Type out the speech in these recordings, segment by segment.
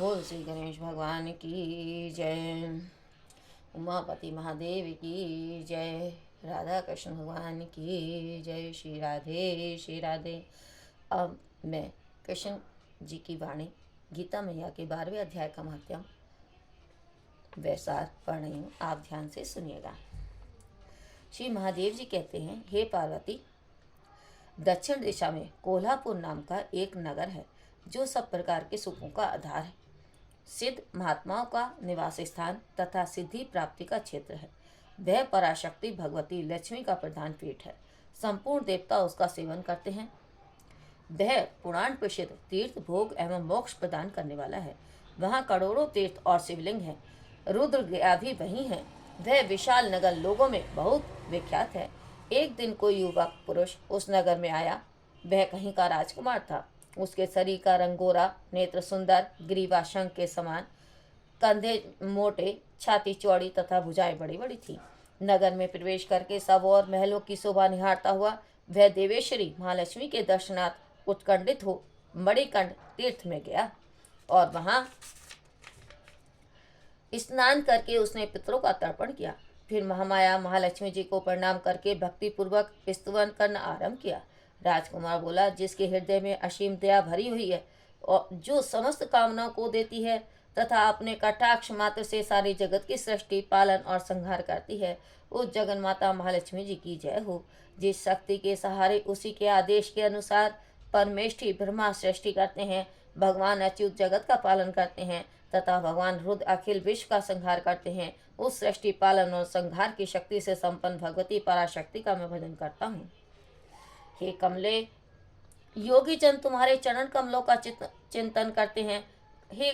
बोल श्री गणेश भगवान की जय। उमापति महादेव की जय। राधा कृष्ण भगवान की जय। श्री राधे श्री राधे। अब मैं कृष्ण जी की वाणी गीता मैया के 12वें अध्याय का महात्म्य वैसार पढ़ रही हूँ, आप ध्यान से सुनिएगा। श्री महादेव जी कहते हैं, हे पार्वती, दक्षिण दिशा में कोल्हापुर नाम का एक नगर है जो सब प्रकार के सुखों का आधार है। सिद्ध महात्माओं का निवास स्थान तथा सिद्धि प्राप्ति का क्षेत्र है। वह पराशक्ति भगवती लक्ष्मी का प्रधान पीठ है। संपूर्ण देवता उसका सेवन करते हैं। वह पुराण प्रसिद्ध तीर्थ भोग एवं मोक्ष प्रदान करने वाला है। वहाँ करोड़ों तीर्थ और शिवलिंग हैं। रुद्र गया भी वहीं है। वह विशाल नगर लोगों में बहुत विख्यात है। एक दिन कोई युवक पुरुष उस नगर में आया। वह कहीं का राजकुमार था। उसके शरीर का रंग गोरा, नेत्र सुंदर, ग्रीवा शंख के समान, कंधे मोटे, छाती चौड़ी तथा भुजाएं बड़ी बड़ी थी। नगर में प्रवेश करके सब और महलों की शोभा निहारता हुआ वह देवेश्वरी महालक्ष्मी के दर्शनार्थ उत्कंठित हो मणिकंठ तीर्थ में गया और वहां स्नान करके उसने पितरों का तर्पण किया। फिर महामाया महालक्ष्मी जी को प्रणाम करके भक्तिपूर्वक स्तुवन करना आरंभ किया। राजकुमार बोला, जिसके हृदय में असीम दया भरी हुई है और जो समस्त कामनाओं को देती है तथा अपने कटाक्ष मात्र से सारी जगत की सृष्टि, पालन और संहार करती है, उस जगन माता महालक्ष्मी जी की जय हो। जिस शक्ति के सहारे उसी के आदेश के अनुसार परमेष्ठी ब्रह्मा सृष्टि करते हैं, भगवान अच्युत जगत का पालन करते हैं तथा भगवान रुद्र अखिल विश्व का संहार करते हैं, उस सृष्टि, पालन और संहार की शक्ति से संपन्न भगवती पराशक्ति का मैं भजन करता हूँ। हे कमले, योगी जन तुम्हारे चरण कमलों का चिंतन करते हैं। हे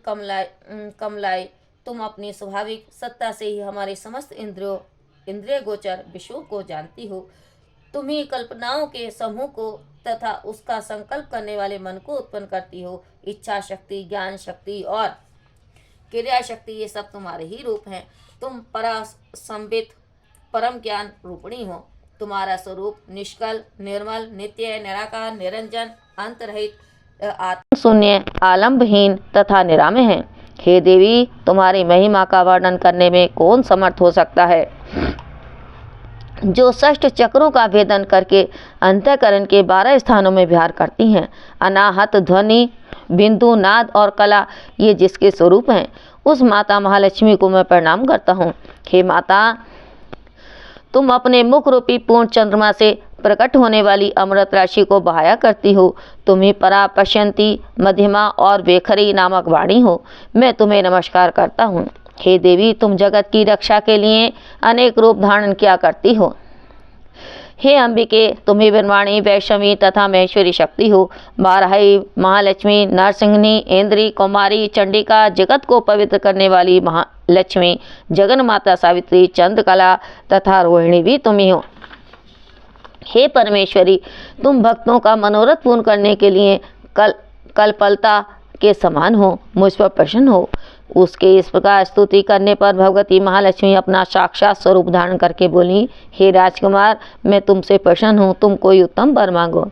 कमलाए, तुम अपनी स्वाभाविक सत्ता से ही हमारे समस्त इंद्रिय गोचर विषयों को जानती हो। तुम ही कल्पनाओं के समूह को तथा उसका संकल्प करने वाले मन को उत्पन्न करती हो। इच्छा शक्ति, ज्ञान शक्ति और क्रिया शक्ति, ये सब तुम्हारे ही रूप हैं। तुम परासंवित परम ज्ञान रूपिणी हो। तुम्हारा स्वरूप निष्कल, निर्मल, नित्य, निराकार, निरंजन, अंतरहित, आत्म शून्य, आलंबहीन तथा निरामय है। हे देवी, तुम्हारी महिमा का वर्णन करने में कौन समर्थ हो सकता है। जो षष्ठ चक्रों का भेदन करके अंतःकरण के 12 स्थानों में विहार करती हैं। अनाहत, ध्वनि, बिंदु, नाद और कला, ये जिसके स्वरूप हैं, उस माता महालक्ष्मी को मैं प्रणाम करता हूँ। हे माता, तुम अपने मुख रूपी पूर्ण चंद्रमा से प्रकट होने वाली अमृत राशि को बहाया करती हो। तुम ही परा, पश्यंती, मध्यमा और वेखरी नामक वाणी हो। मैं तुम्हें नमस्कार करता हूँ। हे देवी, तुम जगत की रक्षा के लिए अनेक रूप धारण किया करती हो। हे अंबिके, तुम ही ब्रह्माणी, वैष्णवी तथा महेश्वरी शक्ति हो। बाराही, महालक्ष्मी, नरसिंहनी, इंद्री, कुमारी, चंडिका, जगत को पवित्र करने वाली महालक्ष्मी, जगन माता सावित्री, चंद्रकला तथा रोहिणी भी तुम ही हो। हे परमेश्वरी, तुम भक्तों का मनोरथ पूर्ण करने के लिए कल्पलता के समान हो। मुझ पर प्रसन्न हो। उसके इस प्रकार स्तुति करने पर भगवती महालक्ष्मी अपना साक्षात स्वरूप धारण करके बोली, हे राजकुमार, मैं तुमसे प्रसन्न हूँ, तुम कोई उत्तम वर मांगो।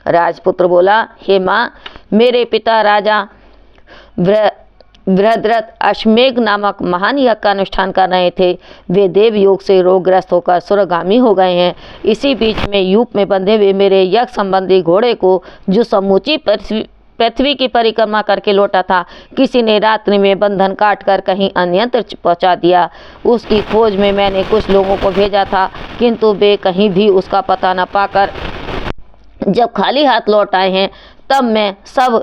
राजपुत्र बोला, हे माँ, मेरे पिता राजा बृहद्रथ अश्वमेघ नामक महान यज्ञ का अनुष्ठान कर रहे थे। वे देव योग से रोगग्रस्त होकर स्वर्गामी हो गए हैं। इसी बीच में यूप में बंधे हुए मेरे यज्ञ संबंधी घोड़े को, जो समूची पृथ्वी की परिक्रमा करके लौटा था, किसी ने रात्रि में बंधन काटकर कहीं अन्यत्र पहुंचा दिया। उसकी खोज में मैंने कुछ लोगों को भेजा था, किंतु वे कहीं भी उसका पता न पाकर जब खाली हाथ लौट आए हैं, तब मैं सब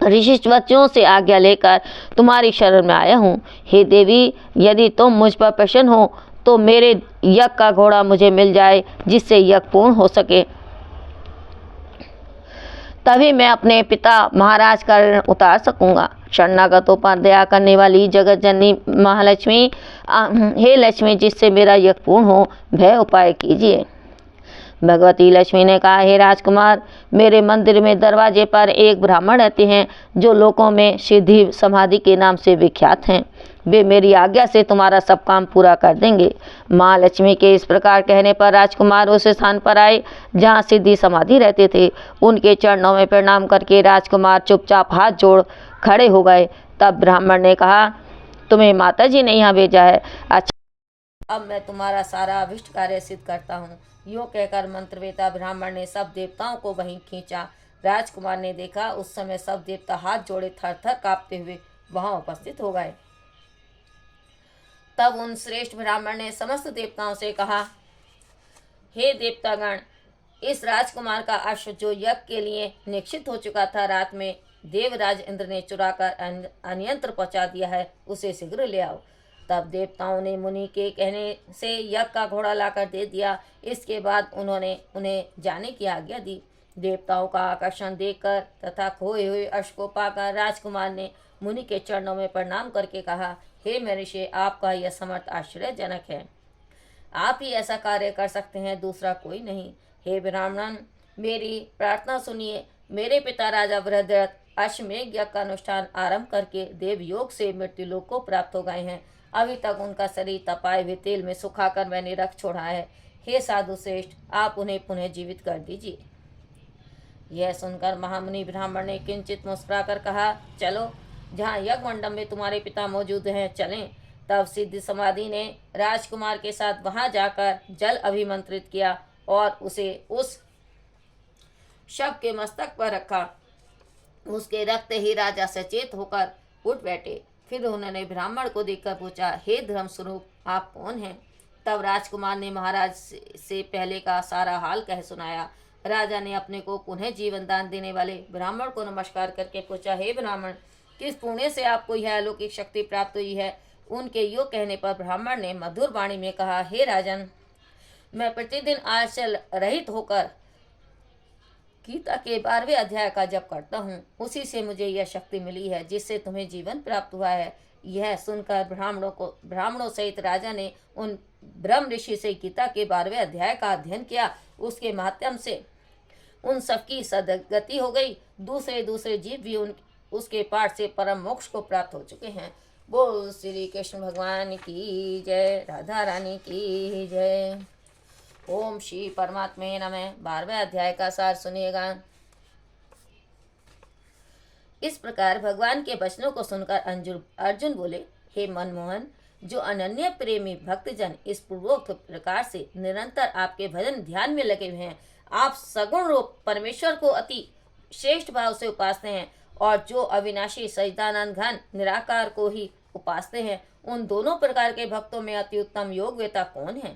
ऋषिवचों से आज्ञा लेकर तुम्हारी शरण में आया हूँ। हे देवी, यदि तुम मुझ पर प्रसन्न हो तो मेरे यज्ञ का घोड़ा मुझे मिल जाए, जिससे यज्ञ पूर्ण हो सके। तभी मैं अपने पिता महाराज का ऋण उतार सकूंगा। शरणागतों पर दया करने वाली जगत जननी महालक्ष्मी, हे लक्ष्मी, जिससे मेरा यज्ञ पूर्ण हो, वह उपाय कीजिए। भगवती लक्ष्मी ने कहा, हे राजकुमार, मेरे मंदिर में दरवाजे पर एक ब्राह्मण रहते हैं, जो लोकों में सिद्धि समाधि के नाम से विख्यात हैं। वे मेरी आज्ञा से तुम्हारा सब काम पूरा कर देंगे। महालक्ष्मी के इस प्रकार कहने पर राजकुमार उस स्थान पर आए जहाँ सिद्धि समाधि रहते थे। उनके चरणों में प्रणाम करके राजकुमार चुपचाप हाथ जोड़ खड़े हो गए। तब ब्राह्मण ने कहा, तुम्हें माताजी ने यहाँ भेजा है। अच्छा, अब मैं तुम्हारा सारा अभिष्ट कार्य सिद्ध करता हूँ। यूँ कहकर मंत्रवेता ब्राह्मण ने सब देवताओं को वहीं खींचा। राजकुमार ने देखा, उस समय सब देवता हाथ जोड़े थर थर कांपते हुए वहां उपस्थित हो गए। तब उन श्रेष्ठ ब्राह्मण ने समस्त देवताओं से कहा, हे देवतागण, इस राजकुमार का अश्व जो यज्ञ के लिए निश्चित हो चुका था, रात में देवराज इंद्र ने चुराकर अन्यंत्र पहुंचा दिया है, उसे शीघ्र ले आओ। तब देवताओं ने मुनि के कहने से यज्ञ का घोड़ा लाकर दे दिया। इसके बाद उन्होंने उन्हें जाने की आज्ञा दी। देवताओं का आकर्षण देखकर तथा खोए हुए अश्व को पाकर राजकुमार ने मुनि के चरणों में प्रणाम करके कहा, हे महर्षि, आपका यह समर्थ आश्चर्यजनक है। आप ही ऐसा कार्य कर सकते हैं, दूसरा कोई नहीं। हे ब्राह्मण, मेरी प्रार्थना सुनिए। मेरे पिता राजा बृहद्रथ अश्वमेध यज्ञ का अनुष्ठान आरंभ करके देवयोग से मृत्युलोक को प्राप्त हो गए हैं। अभी तक उनका शरीर तपाए हुए तेल में सुखाकर मैंने रख छोड़ा है। हे साधु श्रेष्ठ, आप उन्हें पुनः जीवित कर दीजिए। यह सुनकर महामुनि ब्राह्मण ने किंचित मुस्कुराकर कहा, चलो, जहाँ यज्ञ मंडप में तुम्हारे पिता मौजूद हैं, चलें। तब सिद्धि समाधि ने राजकुमार के साथ वहां जाकर जल अभिमंत्रित किया और उसे उस शव के मस्तक पर रखा। उसके रखते ही राजा सचेत होकर उठ बैठे। फिर उन्होंने ब्राह्मण को देखकर पूछा, हे धर्म स्वरूप, आप कौन हैं? तब राजकुमार ने महाराज से पहले का सारा हाल कह सुनाया। राजा ने अपने को पुनः जीवन दान देने वाले ब्राह्मण को नमस्कार करके पूछा, हे ब्राह्मण, किस पुण्य से आपको यह अलौकिक शक्ति प्राप्त हुई है? उनके योग कहने पर ब्राह्मण ने मधुर वाणी में कहा, हे राजन, मैं प्रतिदिन आलस्य रहित होकर गीता के 12वें अध्याय का जप करता हूँ। उसी से मुझे यह शक्ति मिली है जिससे तुम्हें जीवन प्राप्त हुआ है। यह सुनकर ब्राह्मणों सहित राजा ने उन ब्रह्म ऋषि से गीता के 12वें अध्याय का अध्ययन किया। उसके माध्यम से उन सबकी सदगति हो गई। दूसरे जीव भी उसके पाठ से परम मोक्ष को प्राप्त हो चुके हैं। बोल श्री कृष्ण भगवान की जय, राधा रानी की जय। ओम श्री परमात्मे नमः। 12वें अध्याय का सार सुनिएगा। इस प्रकार भगवान के वचनों को सुनकर अर्जुन बोले, हे मनमोहन, जो अनन्य प्रेमी भक्तजन इस पूर्वोक्त प्रकार से निरंतर आपके भजन ध्यान में लगे हुए हैं, आप सगुण रूप परमेश्वर को अति श्रेष्ठ भाव से उपासते हैं और जो अविनाशी सच्चिदानंद घन निराकार को ही उपासते हैं, उन दोनों प्रकार के भक्तों में अति उत्तम योगवेता कौन है?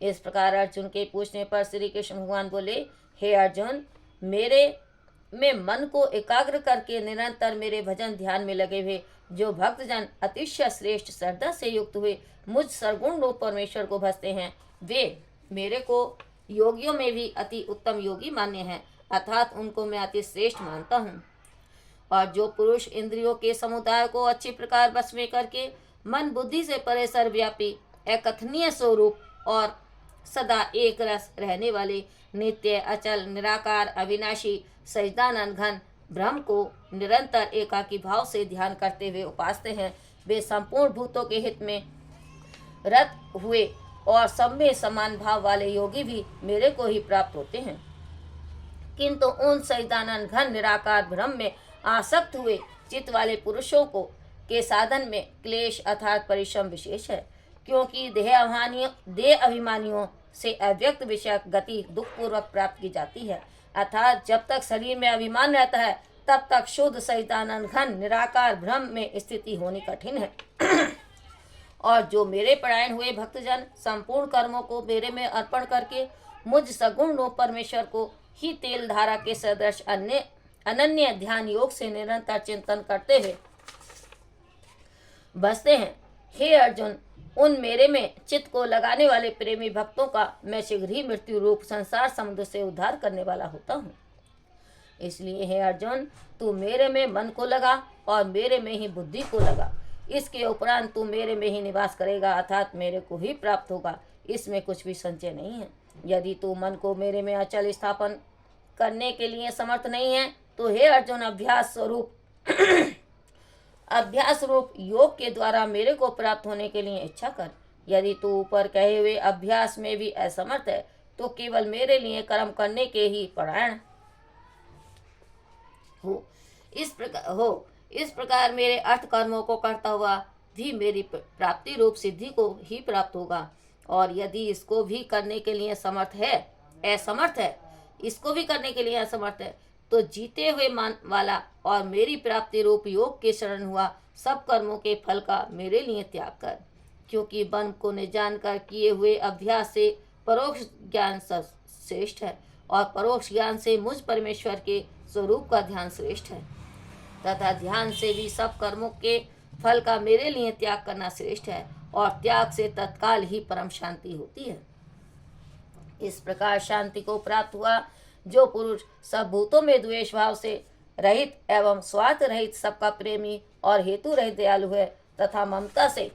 इस प्रकार अर्जुन के पूछने पर श्री कृष्ण भगवान बोले, हे अर्जुन, मेरे में मन को एकाग्र करके निरंतर मेरे भजन ध्यान में लगे हुए जो भक्तजन अतिशय श्रेष्ठ श्रद्धा से युक्त हुए मुझ सर्वगुण रूप परमेश्वर को भजते हैं, वे मेरे को योगियों में भी अति उत्तम योगी मान्य हैं, अर्थात उनको मैं अति श्रेष्ठ मानता हूँ। और जो पुरुष इंद्रियों के समुदाय को अच्छी प्रकार बस में करके मन बुद्धि से परे सर्वव्यापी अकथनीय स्वरूप और सदा एक रस रहने वाले नित्य अचल निराकार अविनाशी सच्चिदानंद घन ब्रह्म को निरंतर एकाकी भाव से ध्यान करते हुए उपासते हैं, वे संपूर्ण भूतों के हित में रत हुए और सब में समान भाव वाले योगी भी मेरे को ही प्राप्त होते हैं। किंतु उन सच्चिदानंद घन निराकार ब्रह्म में आसक्त हुए चित्त वाले पुरुषों को के साधन में क्लेश अर्थात परिश्रम विशेष है, क्योंकि देह अभिमानियों से अव्यक्त विषय गति दुख पूर्वक प्राप्त की जाती है, अर्थात जब तक शरीर में अभिमान रहता है तब तक शुद्ध सच्चिदानंद घन निराकार ब्रह्म में स्थिति होनी कठिन है। और जो मेरे परायण हुए भक्तजन संपूर्ण कर्मों को मेरे में अर्पण करके मुझ सगुण रूप परमेश्वर को ही तेल धारा के सदृश अनन्य ध्यान योग से निरंतर चिंतन करते हुए बसते हैं, हे अर्जुन, उन मेरे में चित्त को लगाने वाले प्रेमी भक्तों का मैं शीघ्र ही मृत्यु रूप संसार समुद्र से उद्धार करने वाला होता हूँ। इसलिए हे अर्जुन, तू मेरे में मन को लगा और मेरे में ही बुद्धि को लगा। इसके उपरांत तू मेरे में ही निवास करेगा, अर्थात मेरे को ही प्राप्त होगा। इसमें कुछ भी संचय नहीं है। यदि तू मन को मेरे में अचल स्थापन करने के लिए समर्थ नहीं है तो हे अर्जुन, अभ्यास स्वरूप अभ्यास रूप योग के द्वारा मेरे को प्राप्त होने के लिए इच्छा कर। यदि तू ऊपर कहे हुए अभ्यास में भी असमर्थ है तो केवल मेरे लिए कर्म करने के ही परायण हो। इस प्रकार मेरे अर्थ कर्मों को करता हुआ भी मेरी प्राप्ति रूप सिद्धि को ही प्राप्त होगा। और यदि इसको भी करने के लिए असमर्थ है, इसको भी करने के लिए असमर्थ है, तो जीते हुए मान वाला और मेरी प्राप्ति रूप योग के शरण हुआ सब कर्मों के फल का मेरे लिए त्याग कर। क्योंकि ब्रह्म को न जानकर किए हुए अभ्यास से परोक्ष ज्ञान श्रेष्ठ है और परोक्ष ज्ञान से मुझ परमेश्वर के स्वरूप का ध्यान श्रेष्ठ है तथा ध्यान से भी सब कर्मों के फल का मेरे लिए त्याग करना श्रेष्ठ है और त्याग से तत्काल ही परम शांति होती है। इस प्रकार शांति को प्राप्त हुआ जो पुरुष सब भूतों में द्वेष भाव से रहित एवं स्वार्थ रहित, सबका प्रेमी और हेतु रहित दयालु है तथा ममता से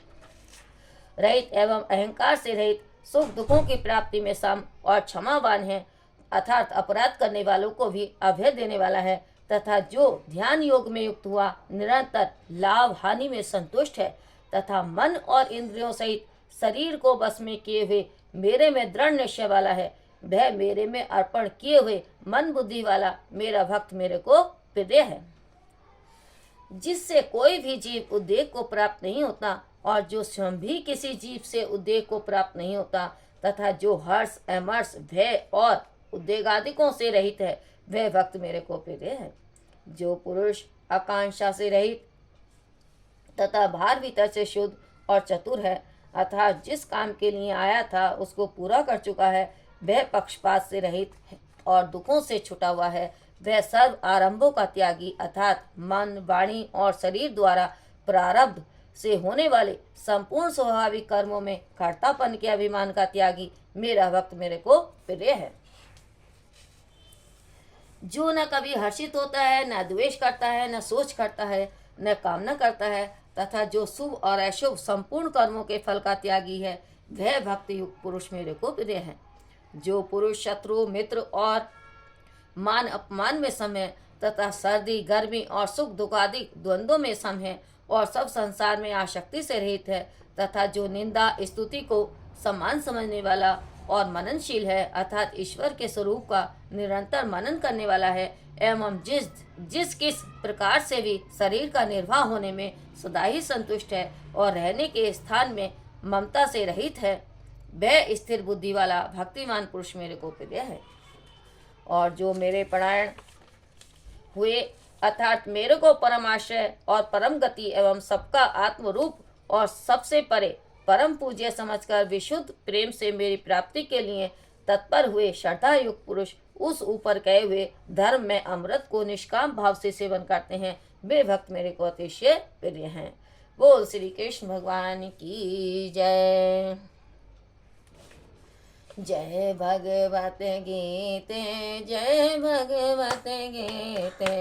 रहित एवं अहंकार से रहित, सुख दुखों की प्राप्ति में सम और क्षमावान है, अर्थात अपराध करने वालों को भी अभय देने वाला है तथा जो ध्यान योग में युक्त हुआ निरंतर लाभ हानि में संतुष्ट है तथा मन और इंद्रियों सहित शरीर को बस में किए हुए मेरे में दृढ़ निश्चय वाला है, वह मेरे में अर्पण किए हुए मन बुद्धि वाला मेरा भक्त मेरे को प्रिय है। जिससे कोई भी जीव उद्वेग को प्राप्त नहीं होता और जो स्वयं भी किसी जीव से उद्वेग को प्राप्त नहीं होता तथा जो हर्ष, अमर्ष, भय और उद्वेगादिकों से रहित है, वह भक्त मेरे को प्रिय है। जो पुरुष आकांक्षा से रहित तथा भार भीतर से शुद्ध और चतुर है, अर्थात जिस काम के लिए आया था उसको पूरा कर चुका है, वह पक्षपात से रहित और दुखों से छुटा हुआ है, वह सर्व आरंभों का त्यागी अर्थात मन, वाणी और शरीर द्वारा प्रारब्ध से होने वाले संपूर्ण स्वाभाविक कर्मों में कर्तापन के अभिमान का त्यागी मेरा भक्त मेरे को प्रिय है। जो न कभी हर्षित होता है, न द्वेष करता है, न सोच करता है, न कामना करता है तथा जो शुभ और अशुभ संपूर्ण कर्मों के फल का त्यागी है, वह भक्ति युक्त पुरुष मेरे को प्रिय है। जो पुरुष शत्रु, मित्र और मान अपमान में सम है तथा सर्दी, गर्मी और सुख दुख आदि द्वंद्वों में सम है और सब संसार में आसक्ति से रहित है तथा जो निंदा स्तुति को सम्मान समझने वाला और मननशील है अर्थात ईश्वर के स्वरूप का निरंतर मनन करने वाला है एवं जिस किस प्रकार से भी शरीर का निर्वाह होने में सदा ही संतुष्ट है और रहने के स्थान में ममता से रहित है, वह स्थिर बुद्धि वाला भक्तिमान पुरुष मेरे को प्रिय है। और जो मेरे परायण हुए अर्थात मेरे को परम आश्रय और परम गति एवं सबका आत्मरूप और सबसे परे परम पूज्य समझकर विशुद्ध प्रेम से मेरी प्राप्ति के लिए तत्पर हुए श्रद्धा युक्त पुरुष उस ऊपर कहे हुए धर्म में अमृत को निष्काम भाव से सेवन करते हैं, वे भक्त मेरे को अतिशय प्रिय हैं। बोल श्री कृष्ण भगवान की जय। जय भगवत गीते, जय भगवत गीते,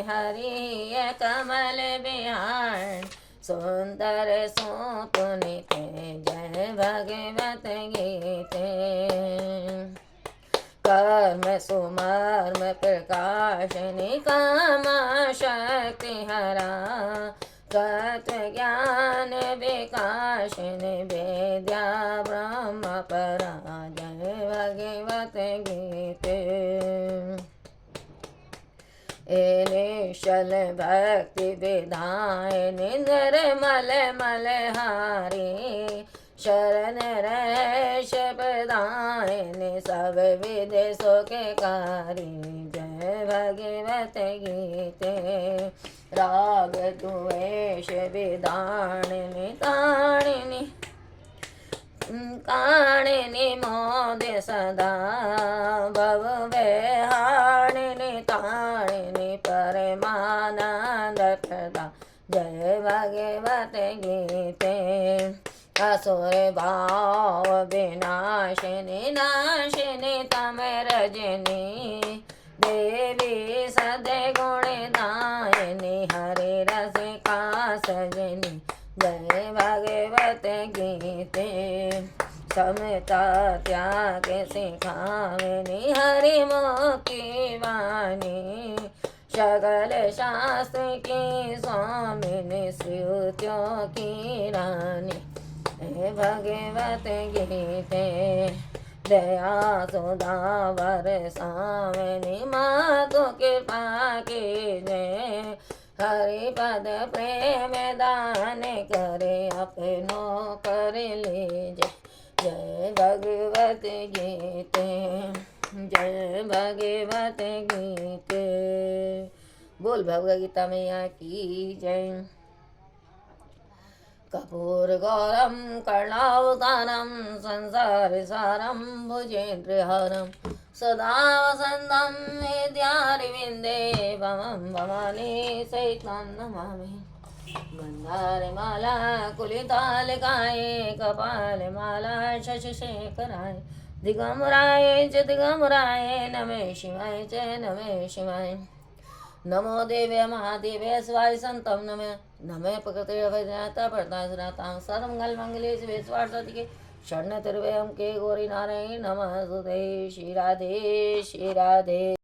हरि कमल बिहार सुंदर सुपुनीते, जय भगवत गीते। कर्म सुमर्म प्रकाशनि कामा शक्ति हरा, तत्व ज्ञान विकासिनि वेद्या ब्रह्म परा, जय भगवत गीते। निश्चल भक्ति विधायनि निर्मल मलहारी, शरण रैष प्रदायनि सब विध सुखकारी, जय भगवत गीते। राग द्वेष विदाणिनि ताणिनि काणिनि मोद सदा, भव विहाणिनि ताणिनि परमानंद प्रदा, जय भगवत गीते। असुर भाव विनाशिनी नाशिनी तम रजनी, देवी सदगुण दायिनी हरि रसिका सजनी, जय भगवत गीते। समता त्याग सिखाविनी हरि मुखी वाणी, सकल शास्त्र की स्वामिनी श्रुतियों की रानी, हे भगवत गीते दया सुधा बरसावनी, माधु कृपा कीजे हरि पद प्रेम दान करे अपनो कर लीजे। जय भगवत गीते, जय भगवत गीते। बोल भगवद गीता मैया की जय। कपूर गौरम कर्णावतारम संसार सारम भुजेन्द्रहारम, सदा वसंतम विद्यारविंदे भवम भवानी सहितं नमामि। मंदारमाला कुलितालिकाये कपालमाला शशिशेखराय, दिगंबराय च दिगंबराय नमः शिवाय च नमः शिवाय। नमो देवे महादेवे शिवाय संतम नमः, नमः प्रकृते वैद्यनाथ प्रदासनाथां सर्वमंगल मंगले शिवे स्वार्थसाधिके शरण तिर्वयं के गौरी नारायण नमः। श्री राधे श्री राधे।